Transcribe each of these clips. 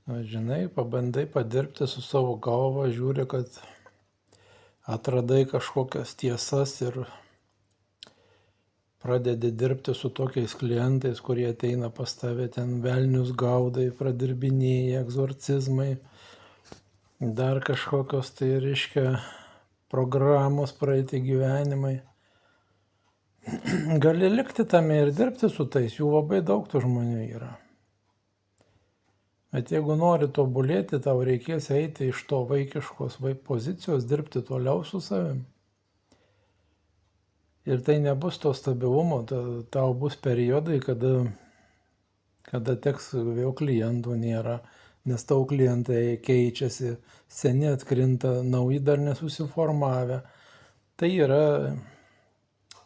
Žinai, pabandai padirbti su savo galva, žiūri, kad atradai kažkokias tiesas ir pradedi dirbti su tokiais klientais, kurie ateina pas tave, ten velnius gaudai, pradirbinėjai, egzorcizmai, dar kažkokios tai reiškia programos praeiti gyvenimai. Gali likti tame ir dirbti su tais, jų labai daug tų žmonių yra. Bet jeigu nori tobulėti, tau reikės eiti iš to vaikiškos pozicijos, dirbti toliau su savim. Ir tai nebus to stabilumo, tau bus periodai, kada teks vėl klientų nėra, nes tau klientai keičiasi, seni atkrinta, nauji dar nesusiformavę. Tai yra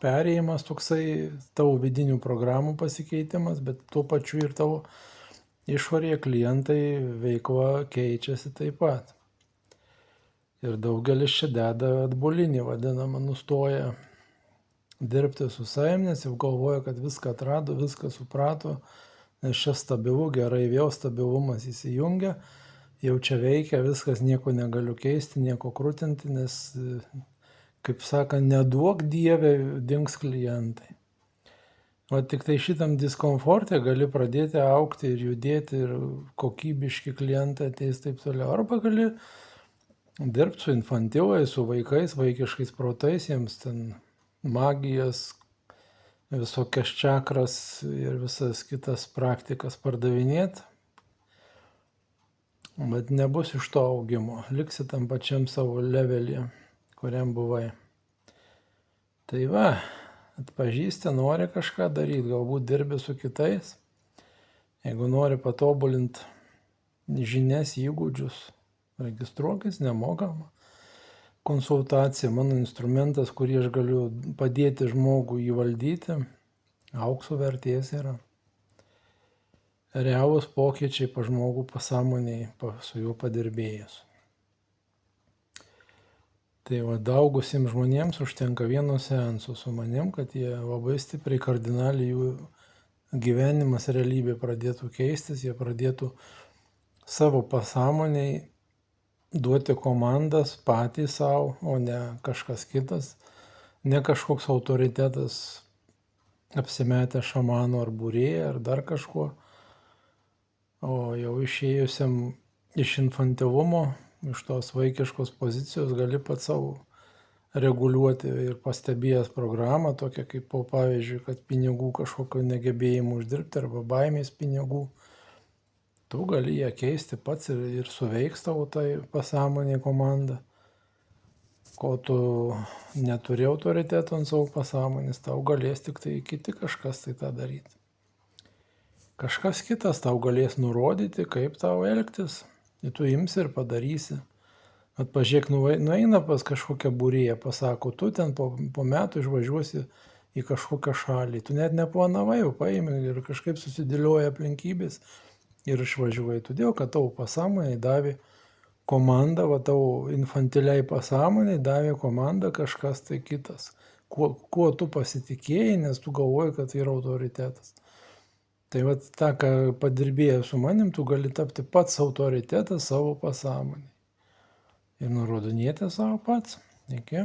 perėjimas toksai, tavo vidinių programų pasikeitimas, bet tuo pačiu ir tavo išorėje klientai veikla keičiasi taip pat. Ir daugelis čia deda atbulinį, vadinamą, nustoja dirbti su savim, nes jau galvoja, kad viską atrado, viską suprato, nes čia stabilu, gerai, vėl stabilumas įsijungia, jau čia veikia, viskas, nieko negaliu keisti, nieko krūtinti, nes, kaip sakant, neduok Dieve, dings klientai. O tik tai šitam diskomforte gali pradėti augti ir judėti ir kokybiški klientai ateis taip toliau. Arba gali dirbti su infantilais, su vaikais, vaikiškais protais, jiems ten magijas, visokias čakras ir visas kitas praktikas pardavinėti. Bet nebus iš to augimo, liksi tam pačiam savo levelį, kuriam buvai. Tai va. Atpažįsti, nori kažką daryti, galbūt dirbi su kitais. Jeigu nori patobulinti žinias, įgūdžius, registruokis nemokamą konsultaciją. Mano instrumentas, kurį aš galiu padėti žmogui įvaldyti, aukso vertės yra. Realūs pokyčiai pa žmogų pasąmonėje, su juo padirbėjęs. Tai va, daugusiems žmonėms užtenka vieno seanso su manim, kad jie labai stipriai kardinaliai jų gyvenimas, realybė pradėtų keistis, jie pradėtų savo pasąmoniai duoti komandas patys savo, o ne kažkas kitas, ne kažkoks autoritetas apsimetę šamano ar būrėją ar dar kažkuo, o jau išėjusiam iš infantilumo, iš tos vaikiškos pozicijos gali pats savo reguliuoti ir pastebėjęs programą, tokią kaip po pavyzdžiui, kad pinigų kažkokio negebėjimų uždirbti arba baimės pinigų, tu gali ją keisti pats ir suveiks tavo tai pasąmonė komanda. Ko tu neturi autoriteto ant savo pasąmonės, tau galės tik tai kiti kažkas tai tą daryti. Kažkas kitas tau galės nurodyti, kaip tau elgtis. Ir tu imsi ir padarysi. Atpažiūrėk, nueina pas kažkokią būrėją, pasako, tu ten po metų išvažiuosi į kažkokią šalį. Tu net neplanavai, jau paimi ir kažkaip susidėlioja aplinkybės ir išvažiuoji. Todėl, kad tavo pasąmonė davė komandą, va tavo infantiliai pasąmonė davė komandą kažkas tai kitas. Kuo tu pasitikėjai, nes tu galvoji, kad tai yra autoritetas. Tai va tą, ką padirbėjai su manim, tu gali tapti pats autoritetas savo pasąmonėje. Ir nurodinėti savo pats. Iki.